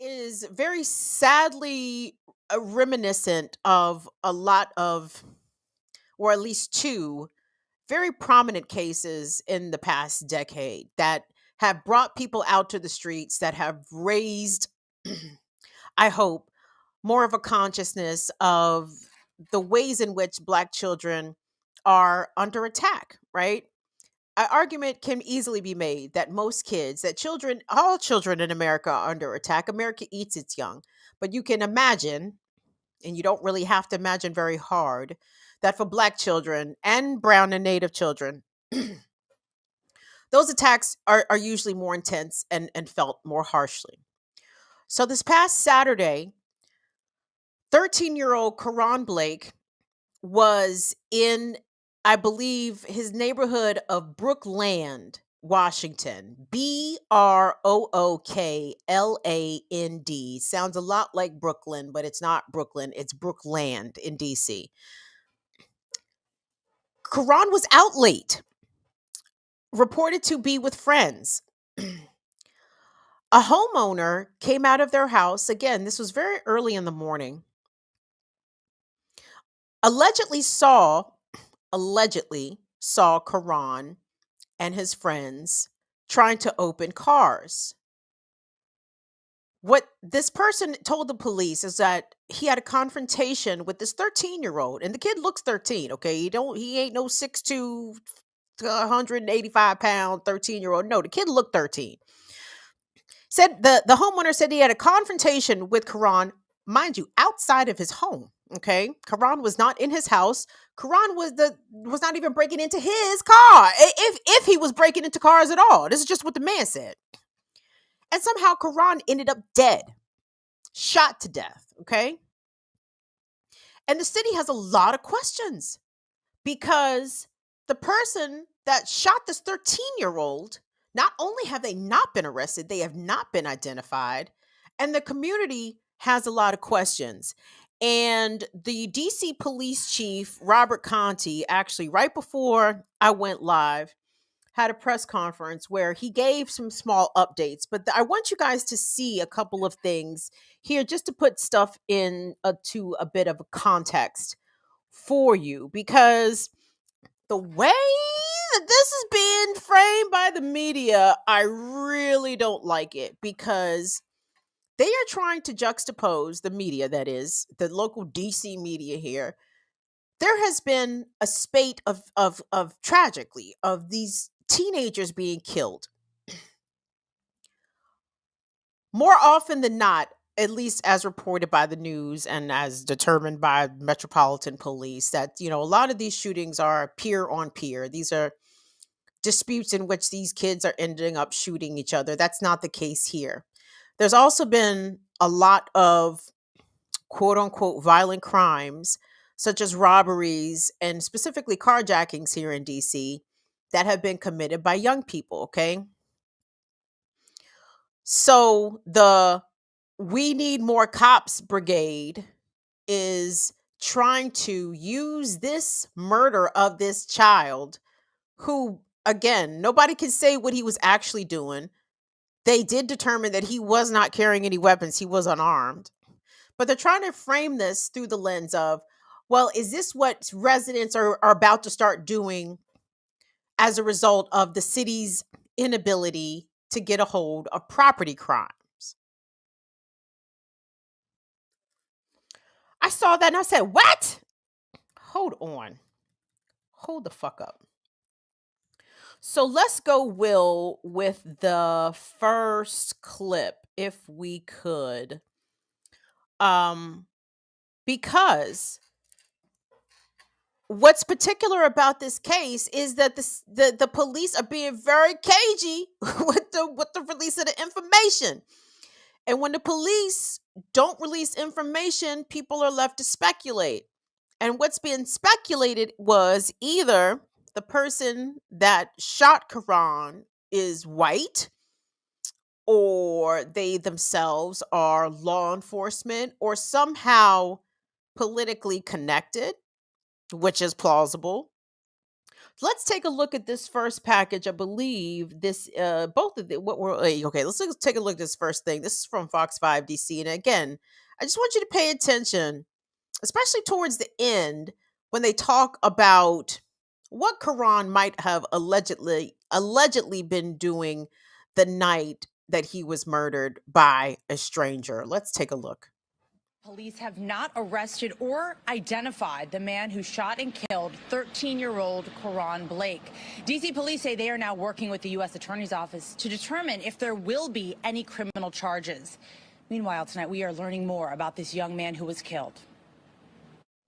is very sadly reminiscent of a lot of, or at least two, very prominent cases in the past decade that have brought people out to the streets, that have raised, I hope, more of a consciousness of the ways in which Black children are under attack, right? An argument can easily be made that most kids, that children, all children in America are under attack. America eats its young. But you can imagine, and you don't really have to imagine very hard, that for Black children and brown and native children, those attacks are usually more intense and felt more harshly. So this past Saturday, 13-year-old Karon Blake was in, I believe, his neighborhood of Brookland, Washington. Brookland. Sounds a lot like Brooklyn, but it's not Brooklyn. It's Brookland in DC. Karan was out late, reported to be with friends. A homeowner came out of their house. Again, this was very early in the morning. Allegedly saw Karan and his friends trying to open cars. What this person told the police is that he had a confrontation with this 13-year-old, and the kid looks 13, okay? He ain't no 6'2", 185-pound 13-year-old. No, the kid looked 13. Said the homeowner said he had a confrontation with Karan, mind you, outside of his home. Okay, Karan was not in his house. Karan was not even breaking into his car. If he was breaking into cars at all, this is just what the man said. And somehow Karan ended up dead, shot to death. Okay, and the city has a lot of questions because the person that shot this 13-year-old, not only have they not been arrested, they have not been identified, and the community has a lot of questions. And the DC police chief, Robert Conti, actually, right before I went live, had a press conference where he gave some small updates. But I want you guys to see a couple of things here just to put stuff in to a bit of a context for you, because the way that this is being framed by the media, I really don't like it, because they are trying to juxtapose the media, that is, the local DC media here. There has been a spate of tragically, of these teenagers being killed. More often than not, at least as reported by the news and as determined by Metropolitan Police, that, a lot of these shootings are peer on peer. These are disputes in which these kids are ending up shooting each other. That's not the case here. There's also been a lot of quote unquote violent crimes, such as robberies and specifically carjackings here in DC, that have been committed by young people. Okay. So the We Need More Cops Brigade is trying to use this murder of this child, who, again, nobody can say what he was actually doing. They did determine that he was not carrying any weapons, he was unarmed. But they're trying to frame this through the lens of, well, is this what residents are about to start doing as a result of the city's inability to get a hold of property crimes? I saw that and I said, what? Hold on. Hold the fuck up. So let's go, Will, with the first clip, if we could. Because what's particular about this case is that the police are being very cagey with the release of the information. And when the police don't release information, people are left to speculate. And what's being speculated was either the person that shot Karan is white, or they themselves are law enforcement, or somehow politically connected, which is plausible. Let's take a look at this first package. I believe this both of the what we're okay, let's take a look at this first thing. This is from Fox 5 DC. And again, I just want you to pay attention, especially towards the end when they talk about what Karan might have allegedly been doing the night that he was murdered by a stranger. Let's take a look. Police have not arrested or identified the man who shot and killed 13-year-old Karon Blake. D.C. police say they are now working with the U.S. Attorney's Office to determine if there will be any criminal charges. Meanwhile, tonight we are learning more about this young man who was killed.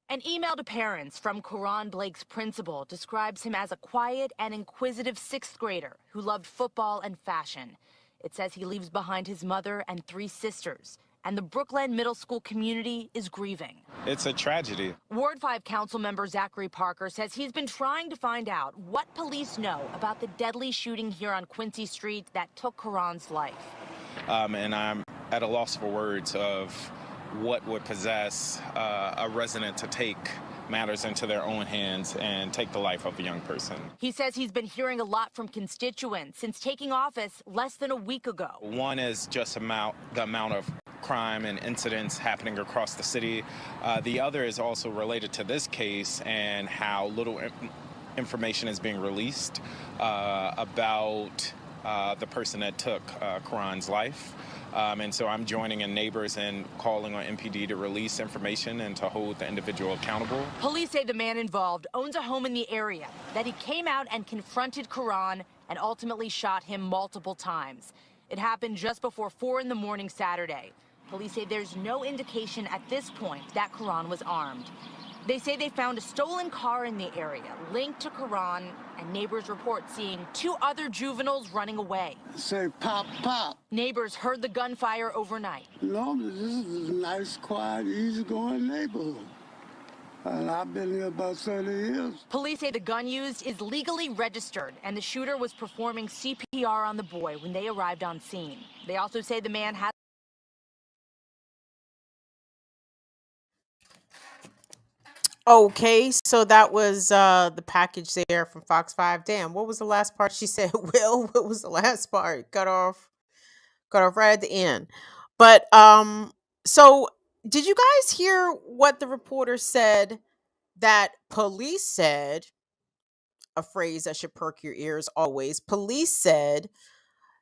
An email to parents from Karon Blake's principal describes him as a quiet and inquisitive sixth grader who loved football and fashion. It says he leaves behind his mother and 3 sisters, and the Brookland Middle School community is grieving. It's a tragedy. Ward 5 council member Zachary Parker says he's been trying to find out what police know about the deadly shooting here on Quincy Street that took Karan's life. And I'm at a loss for words of what would possess a resident to take matters into their own hands and take the life of a young person. He says he's been hearing a lot from constituents since taking office less than a week ago. One is just the amount of crime and incidents happening across the city. The other is also related to this case and how little information is being released about the person that took Karan's life. And so I'm joining in neighbors and calling on MPD to release information and to hold the individual accountable. Police say the man involved owns a home in the area, that he came out and confronted Karan and ultimately shot him multiple times. It happened just before 4 in the morning Saturday. Police say there's no indication at this point that Karan was armed. They say they found a stolen car in the area linked to Karan, and neighbors report seeing 2 other juveniles running away. Say pop, pop. Neighbors heard the gunfire overnight. Normally, this is a nice, quiet, easygoing neighborhood. And I've been here about 30 years. Police say the gun used is legally registered, and the shooter was performing CPR on the boy when they arrived on scene. They also say the man had Okay, so that was the package there from Fox 5. Damn, what was the last part she said? Will, what was the last part? Cut off right at the end. But so did you guys hear what the reporter said that police said? A phrase that should perk your ears always. Police said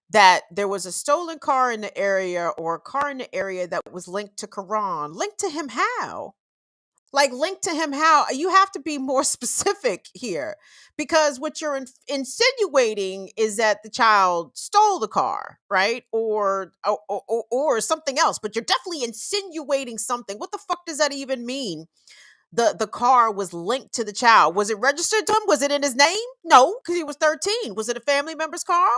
that there was a stolen car in the area, or a car in the area that was linked to Karan. Linked to him how? Like, linked to him how? You have to be more specific here, because what you're insinuating is that the child stole the car, right? Or something else, but you're definitely insinuating something. What the fuck does that even mean? The car was linked to the child. Was it registered to him? Was it in his name? No, because he was 13. Was it a family member's car?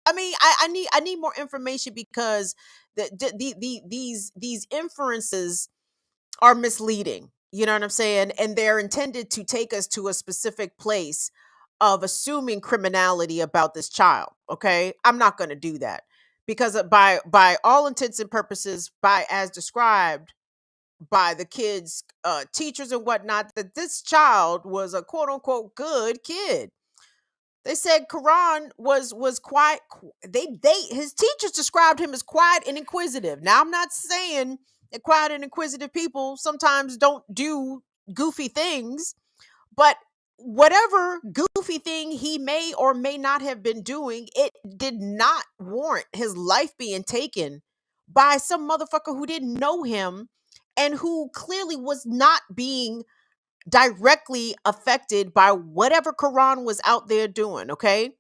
I mean, I need more information, because these inferences are misleading. You know what I'm saying? And they're intended to take us to a specific place of assuming criminality about this child. Okay, I'm not going to do that, because by all intents and purposes, by as described by the kids' teachers and whatnot, that this child was a quote unquote good kid. They said Karan was quiet. They his teachers described him as quiet and inquisitive. Now, I'm not saying that quiet and inquisitive people sometimes don't do goofy things, but whatever goofy thing he may or may not have been doing, it did not warrant his life being taken by some motherfucker who didn't know him and who clearly was not being directly affected by whatever Karan was out there doing. Okay.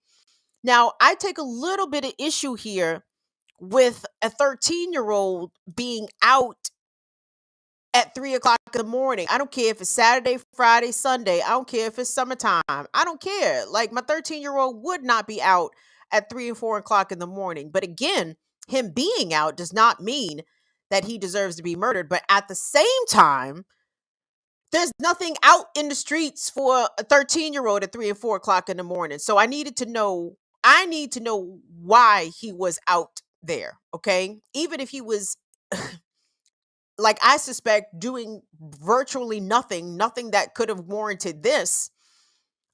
Now, I take a little bit of issue here with a 13-year-old being out at 3 o'clock in the morning. I don't care if it's Saturday, Friday, Sunday. I don't care if it's summertime. I don't care. Like, my 13-year-old would not be out at 3 and 4 o'clock in the morning. But again, him being out does not mean that he deserves to be murdered. But at the same time, there's nothing out in the streets for a 13-year-old at 3 and 4 o'clock in the morning. So I need to know why he was out there. Okay. Even if he was, like, I suspect, doing virtually nothing that could have warranted this.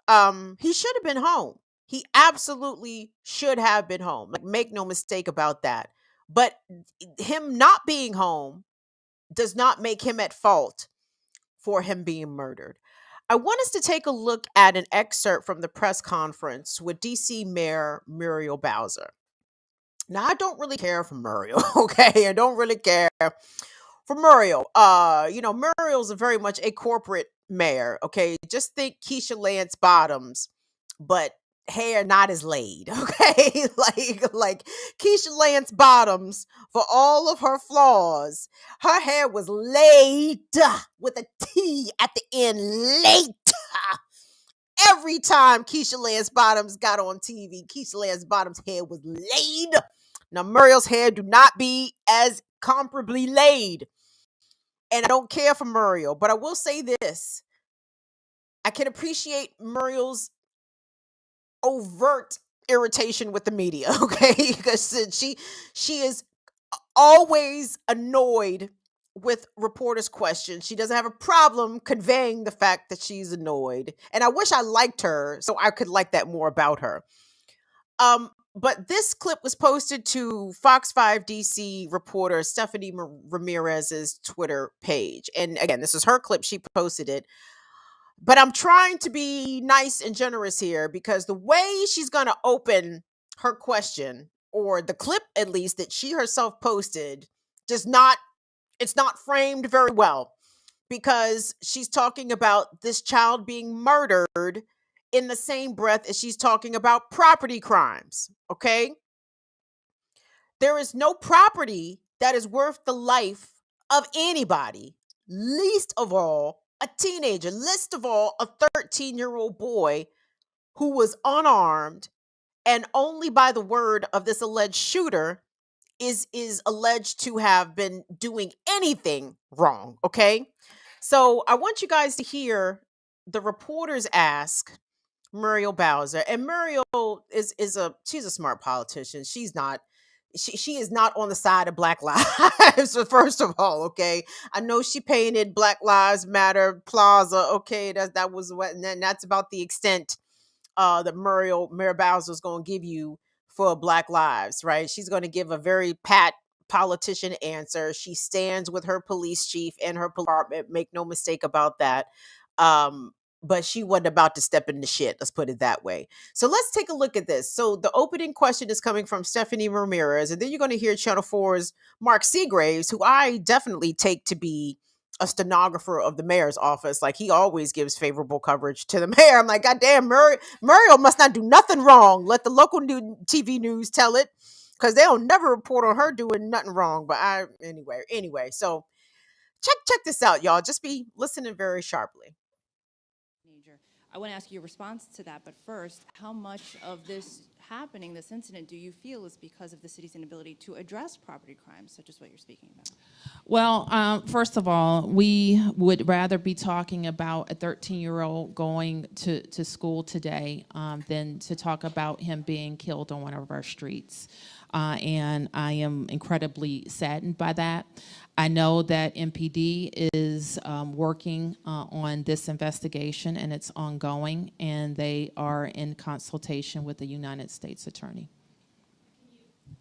He should have been home. He absolutely should have been home. Like, make no mistake about that. But him not being home does not make him at fault for him being murdered. I want us to take a look at an excerpt from the press conference with DC Mayor Muriel Bowser. Now, I don't really care for Muriel, okay? I don't really care for Muriel. Muriel's very much a corporate mayor, okay? Just think Keisha Lance Bottoms, but hair not as laid, okay? like Keisha Lance Bottoms, for all of her flaws, her hair was laid with a T at the end, late. Every time Keisha Lance Bottoms got on TV, Keisha Lance Bottoms' hair was laid. Now, Muriel's hair do not be as comparably laid. And I don't care for Muriel, but I will say this. I can appreciate Muriel's overt irritation with the media, okay? Because she is always annoyed with reporters' questions. She doesn't have a problem conveying the fact that she's annoyed. And I wish I liked her so I could like that more about her. But this clip was posted to Fox 5 DC reporter Stephanie Ramirez's Twitter page. And again, this is her clip. She posted it. But I'm trying to be nice and generous here because the way she's going to open her question, or the clip at least that she herself posted, it's not framed very well, because she's talking about this child being murdered in the same breath as she's talking about property crimes, okay? There is no property that is worth the life of anybody, least of all a teenager, least of all a 13-year-old boy who was unarmed, and only by the word of this alleged shooter is alleged to have been doing anything wrong, okay? So I want you guys to hear the reporters ask Muriel Bowser, and Muriel she's a smart politician. She is not on the side of Black Lives. So first of all, okay, I know she painted Black Lives Matter Plaza. Okay, that was what, and then that's about the extent that Mayor Bowser is going to give you for Black Lives, right? She's going to give a very pat politician answer. She stands with her police chief and her department. Make no mistake about that. Um, but she wasn't about to step in the shit. Let's put it that way. So let's take a look at this. So the opening question is coming from Stephanie Ramirez, and then you're going to hear Channel 4's Mark Seagraves, who I definitely take to be a stenographer of the mayor's office. Like, he always gives favorable coverage to the mayor. I'm like, God damn, Muriel must not do nothing wrong. Let the local TV news tell it, because they'll never report on her doing nothing wrong. But anyway. So check this out, y'all. Just be listening very sharply. I want to ask you a response to that, but first, how much of this happening, this incident, do you feel is because of the city's inability to address property crimes, such as what you're speaking about? Well, first of all, we would rather be talking about a 13-year-old going to school today than to talk about him being killed on one of our streets. And I am incredibly saddened by that. I know that MPD is working on this investigation, and it's ongoing, and they are in consultation with the United States Attorney.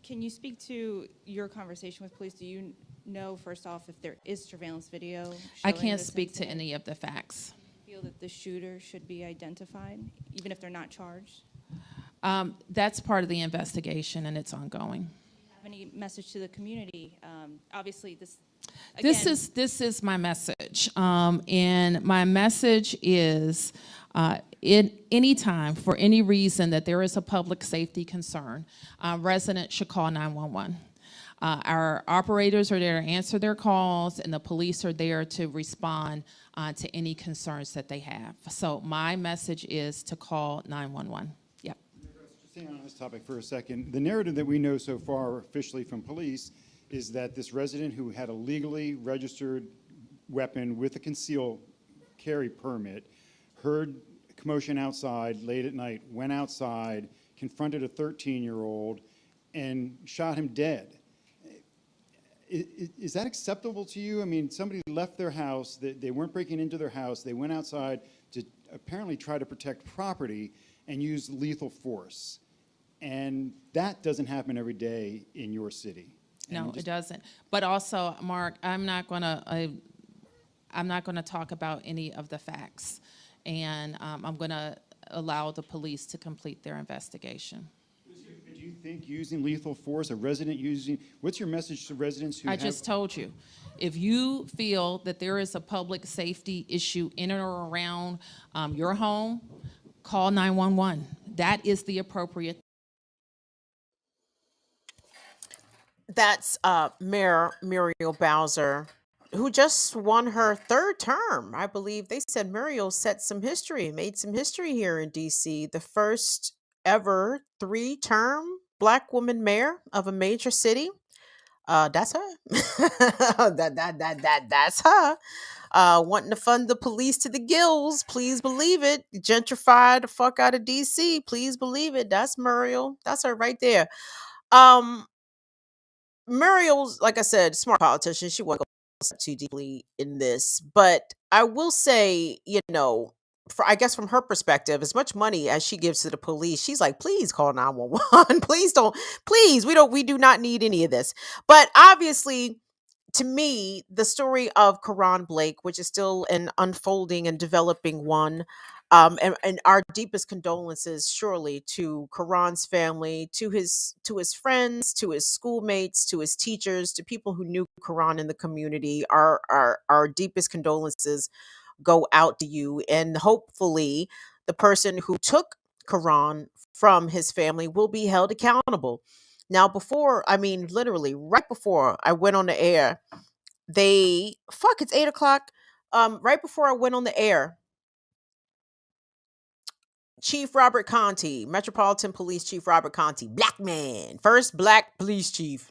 Can you speak to your conversation with police? Do you know, first off, if there is surveillance video? I can't speak to any of the facts. Do you feel that the shooter should be identified, even if they're not charged? That's part of the investigation, and it's ongoing. Any message to the community? Obviously, this is my message, and my message is, in any time, for any reason that there is a public safety concern, residents should call 911. Our operators are there to answer their calls, and the police are there to respond to any concerns that they have. So my message is to call 911. Yep. Just staying on this topic for a second, the narrative that we know so far officially from police is that this resident who had a legally registered weapon with a concealed carry permit heard commotion outside late at night, went outside, confronted a 13-year-old, and shot him dead. Is that acceptable to you? I mean, somebody left their house, they weren't breaking into their house, they went outside to apparently try to protect property and use lethal force. And that doesn't happen every day in your city. No, it doesn't. But also, Mark, I'm not gonna talk about any of the facts, and I'm gonna allow the police to complete their investigation. Do you think using lethal force, a resident using, what's your message to residents who I just told you, if you feel that there is a public safety issue in or around your home, call 911. That is the appropriate. That's Mayor Muriel Bowser, who just won her third term. I believe they said Muriel set some history, made some history here in DC. The first ever 3-term black woman mayor of a major city. That's her. That's her. Wanting to fund the police to the gills. Please believe it. Gentrify the fuck out of DC. Please believe it. That's Muriel. That's her right there. Muriel's, like I said, smart politician. She won't go too deeply in this, but I will say, I guess from her perspective, as much money as she gives to the police, she's like, please call 911. Please don't, please, we do not need any of this. But obviously, to me, the story of Karon Blake, which is still an unfolding and developing one, and our deepest condolences, surely, to Karan's family, to his friends, to his schoolmates, to his teachers, to people who knew Karan in the community. Our deepest condolences go out to you, and hopefully, the person who took Karan from his family will be held accountable. Now, literally, right before I went on the air, it's 8 o'clock. Right before I went on the air, Chief Robert Conti, Metropolitan Police Chief Robert Conti, black man, first black police chief,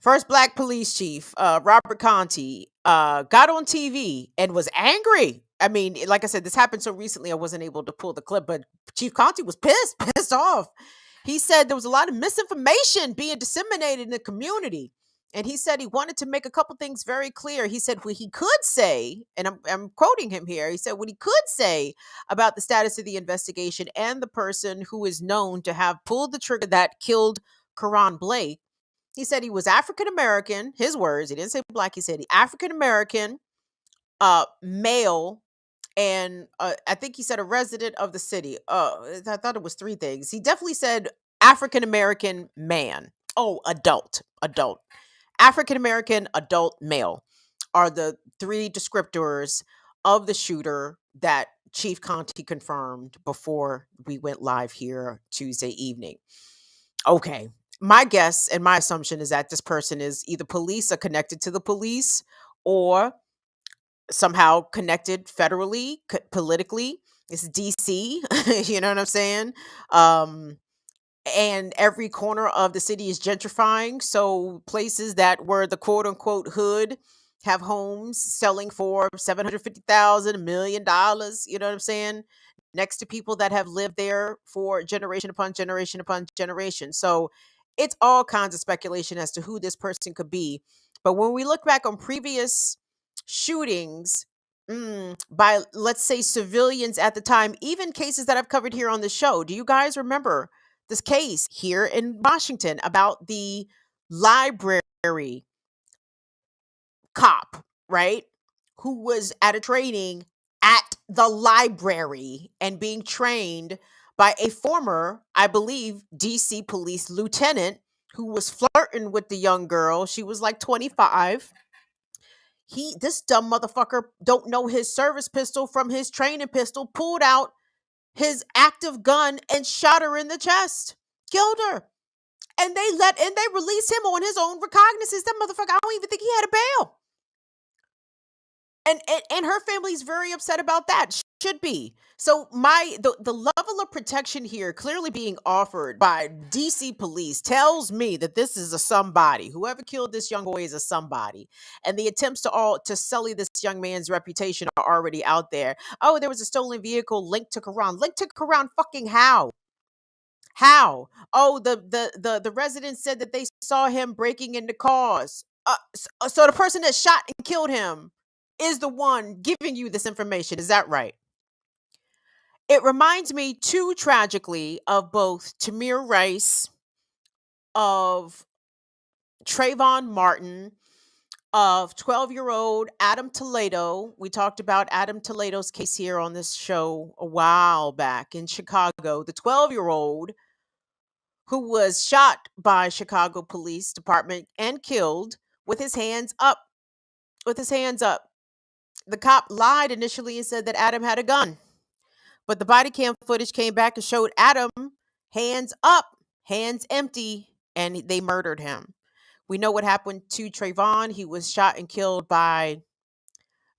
Robert Conti, got on TV and was angry. I mean, like I said, this happened so recently I wasn't able to pull the clip, but Chief Conti was pissed off. He said there was a lot of misinformation being disseminated in the community. And he said he wanted to make a couple things very clear. He said what he could say, and I'm quoting him here. He said what he could say about the status of the investigation and the person who is known to have pulled the trigger that killed Karon Blake. He said he was African American. His words. He didn't say black. He said he African American, male, and I think he said a resident of the city. I thought it was 3 things. He definitely said African American man. Oh, adult. African American adult male are the 3 descriptors of the shooter that Chief Conti confirmed before we went live here Tuesday evening. Okay. My guess and my assumption is that this person is either police or connected to the police, or somehow connected federally, politically. It's DC. You know what I'm saying? And every corner of the city is gentrifying. So places that were the quote unquote hood have homes selling for $750,000, $1 million. You know what I'm saying? Next to people that have lived there for generation upon generation upon generation. So it's all kinds of speculation as to who this person could be. But when we look back on previous shootings, by, let's say, civilians at the time, even cases that I've covered here on the show, do you guys remember this case here in Washington about the library cop, right? Who was at a training at the library and being trained by a former, I believe, DC police lieutenant who was flirting with the young girl. She was like 25. This dumb motherfucker don't know his service pistol from his training pistol, pulled out his active gun and shot her in the chest, killed her. And they released him on his own recognizance. That motherfucker, I don't even think he had a bail. And her family's very upset about that. Should be. So the level of protection here clearly being offered by DC police tells me that this is a somebody. Whoever killed this young boy is a somebody. And the attempts to sully this young man's reputation are already out there. Oh, there was a stolen vehicle linked to Karan. Linked to Karan fucking how? How? Oh, the residents said that they saw him breaking into cars. So the person that shot and killed him is the one giving you this information. Is that right? It reminds me too tragically of both Tamir Rice, of Trayvon Martin, of 12-year-old Adam Toledo. We talked about Adam Toledo's case here on this show a while back in Chicago. The 12-year-old who was shot by Chicago Police Department and killed with his hands up. With his hands up. The cop lied initially and said that Adam had a gun. But the body cam footage came back and showed Adam hands up, hands empty, and they murdered him. We know what happened to Trayvon. He was shot and killed by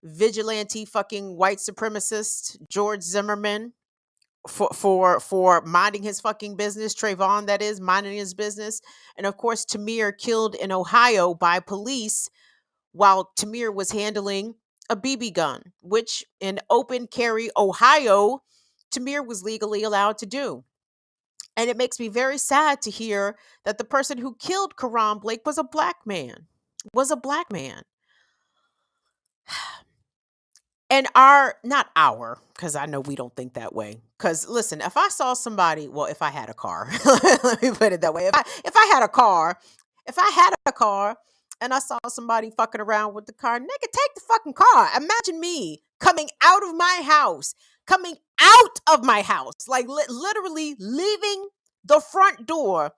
vigilante fucking white supremacist George Zimmerman for minding his fucking business. Trayvon, that is, minding his business. And of course, Tamir killed in Ohio by police while Tamir was handling a BB gun, which in open carry Ohio, Tamir was legally allowed to do. And it makes me very sad to hear that the person who killed Karon Blake was a black man. Was a black man. And not our, because I know we don't think that way. Because listen, if I saw somebody, well, if I had a car, let me put it that way. If I had a car and I saw somebody fucking around with the car, nigga, take the fucking car. Imagine me coming out of my house, like literally leaving the front door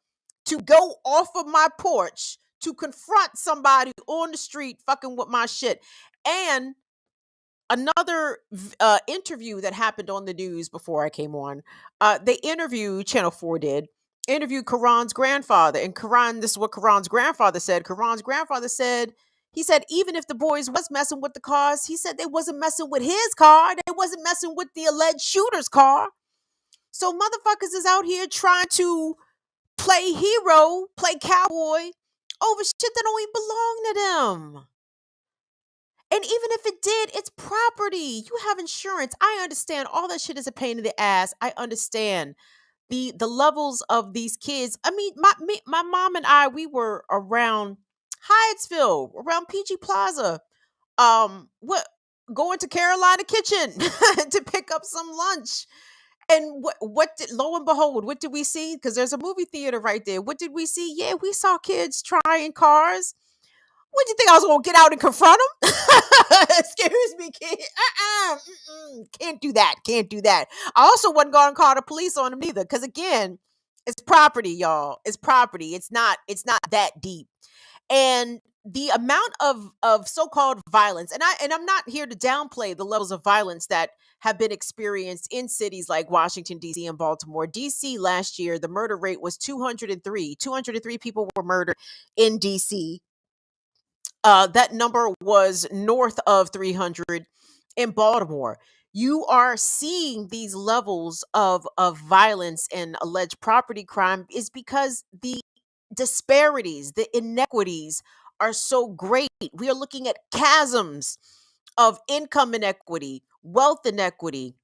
to go off of my porch to confront somebody on the street fucking with my shit. And another interview that happened on the news before I came on, they interviewed, Channel 4 did, interviewed Karan's grandfather. And Karan, this is what Karan's grandfather said. Karan's grandfather said, he said, even if the boys was messing with the cars, he said they wasn't messing with his car. They wasn't messing with the alleged shooter's car. So motherfuckers is out here trying to play hero, play cowboy over shit that don't even belong to them. And even if it did, it's property. You have insurance. I understand all that shit is a pain in the ass. I understand the levels of these kids. I mean, my mom and I, we were around Hyattsville, around PG Plaza. What going to Carolina Kitchen to pick up some lunch. And what did, lo and behold, what did we see? Because there's a movie theater right there. What did we see? Yeah, we saw kids trying cars. What do you think I was gonna get out and confront them? Excuse me, kid. Can't do that. Can't do that. I also wasn't gonna call the police on them either, because again, it's property, y'all. It's property. It's not that deep. And the amount of so-called violence, and I'm not here to downplay the levels of violence that have been experienced in cities like Washington, D.C. and Baltimore. D.C. last year, the murder rate was 203. 203 people were murdered in D.C. That number was north of 300 in Baltimore. You are seeing these levels of violence and alleged property crime is because the disparities, the inequities are so great. We are looking at chasms of income inequity, wealth inequity,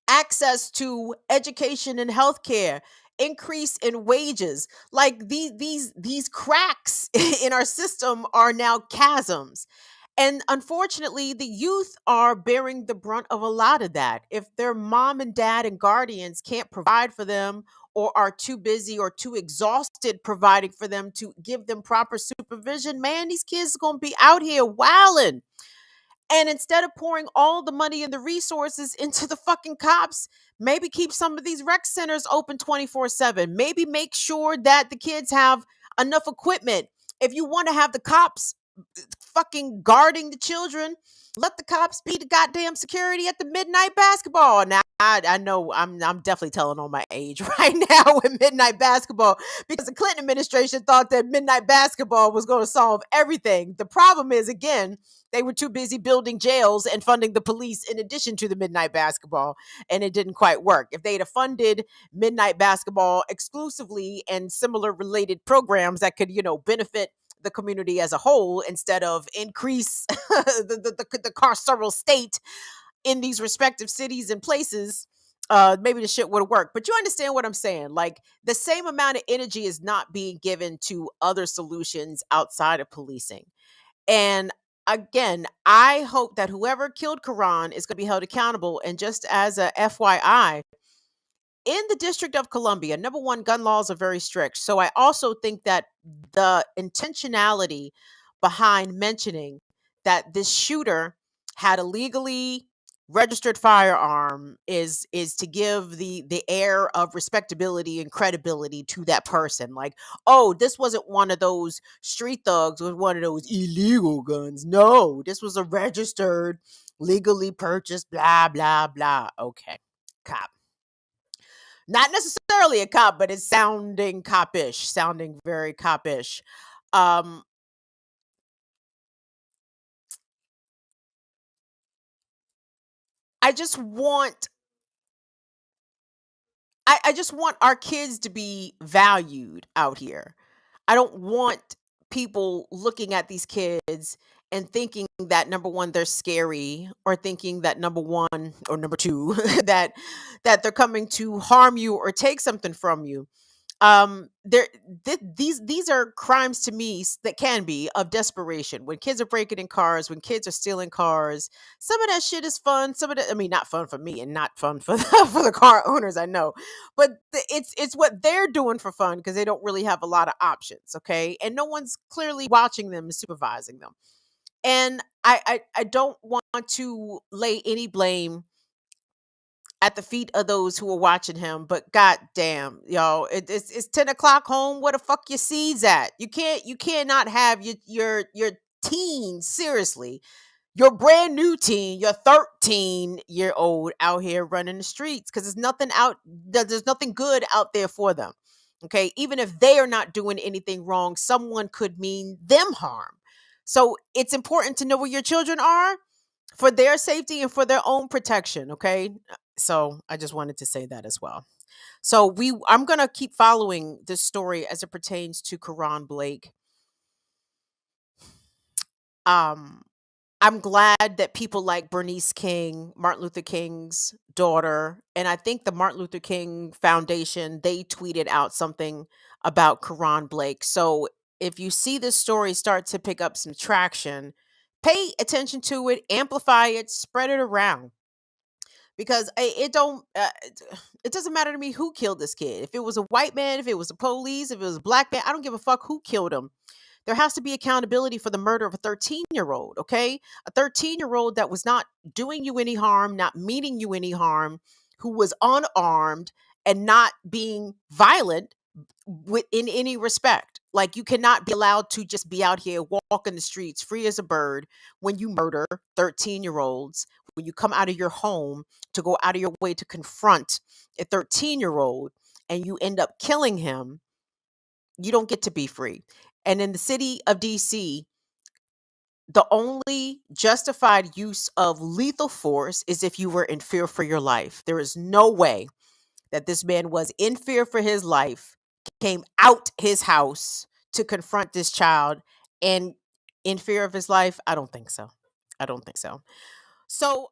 access to education and healthcare, increase in wages. Like these cracks in our system are now chasms. And unfortunately, the youth are bearing the brunt of a lot of that. If their mom and dad and guardians can't provide for them, or are too busy or too exhausted providing for them to give them proper supervision, man, these kids are going to be out here wilding. And instead of pouring all the money and the resources into the fucking cops, maybe keep some of these rec centers open 24/7. Maybe make sure that the kids have enough equipment. If you want to have the cops fucking guarding the children, let the cops be the goddamn security at the midnight basketball. Now I know I'm definitely telling on my age right now with midnight basketball, because the Clinton administration thought that midnight basketball was going to solve everything. The problem is, again, they were too busy building jails and funding the police in addition to the midnight basketball, and it didn't quite work. If they'd have funded midnight basketball exclusively and similar related programs that could, benefit the community as a whole, instead of increase the carceral state in these respective cities and places, maybe the shit would have worked. But you understand what I'm saying? Like, the same amount of energy is not being given to other solutions outside of policing. And again, I hope that whoever killed Karan is going to be held accountable. And just as a FYI, in the District of Columbia, number one, gun laws are very strict. So I also think that the intentionality behind mentioning that this shooter had a legally registered firearm is to give the air of respectability and credibility to that person. Like, oh, this wasn't one of those street thugs with one of those illegal guns. No, this was a registered, legally purchased, blah blah blah. Okay, cop, not necessarily a cop, but it's sounding copish, sounding very copish. Um, I just want I just want our kids to be valued out here. I don't want people looking at these kids and thinking that number one, they're scary, or thinking that number one or number two, that they're coming to harm you or take something from you. There these are crimes to me that can be of desperation. When kids are breaking in cars, when kids are stealing cars, some of that shit is fun, some of that, I mean, not fun for me and not fun for for the car owners, I know, but it's what they're doing for fun because they don't really have a lot of options, okay, and no one's clearly watching them and supervising them. And I don't want to lay any blame at the feet of those who are watching him. But goddamn, y'all, it's 10 o'clock home. Where the fuck your seeds at? You cannot have your teen, seriously, your brand new teen, your 13-year old out here running the streets because there's nothing there's nothing good out there for them. Okay, even if they are not doing anything wrong, someone could mean them harm. So it's important to know where your children are for their safety and for their own protection. Okay, so I just wanted to say that as well. So I'm gonna keep following this story as it pertains to Karon Blake. Um, I'm glad that people like Bernice King, Martin Luther King's daughter, and I think the Martin Luther King Foundation, they tweeted out something about Karon Blake. So if you see this story start to pick up some traction, pay attention to it, amplify it, spread it around, because it doesn't matter to me who killed this kid. If it was a white man, if it was the police, if it was a black man, I don't give a fuck who killed him. There has to be accountability for the murder of a 13-year-old, okay? A 13-year-old that was not doing you any harm, not meaning you any harm, who was unarmed and not being violent in any respect. Like, you cannot be allowed to just be out here walking the streets free as a bird when you murder 13-year-olds, when you come out of your home to go out of your way to confront a 13-year-old and you end up killing him. You don't get to be free. And in the city of DC, the only justified use of lethal force is if you were in fear for your life. There is no way that this man was in fear for his life, came out his house to confront this child, and in fear of his life. I don't think so. I don't think so. So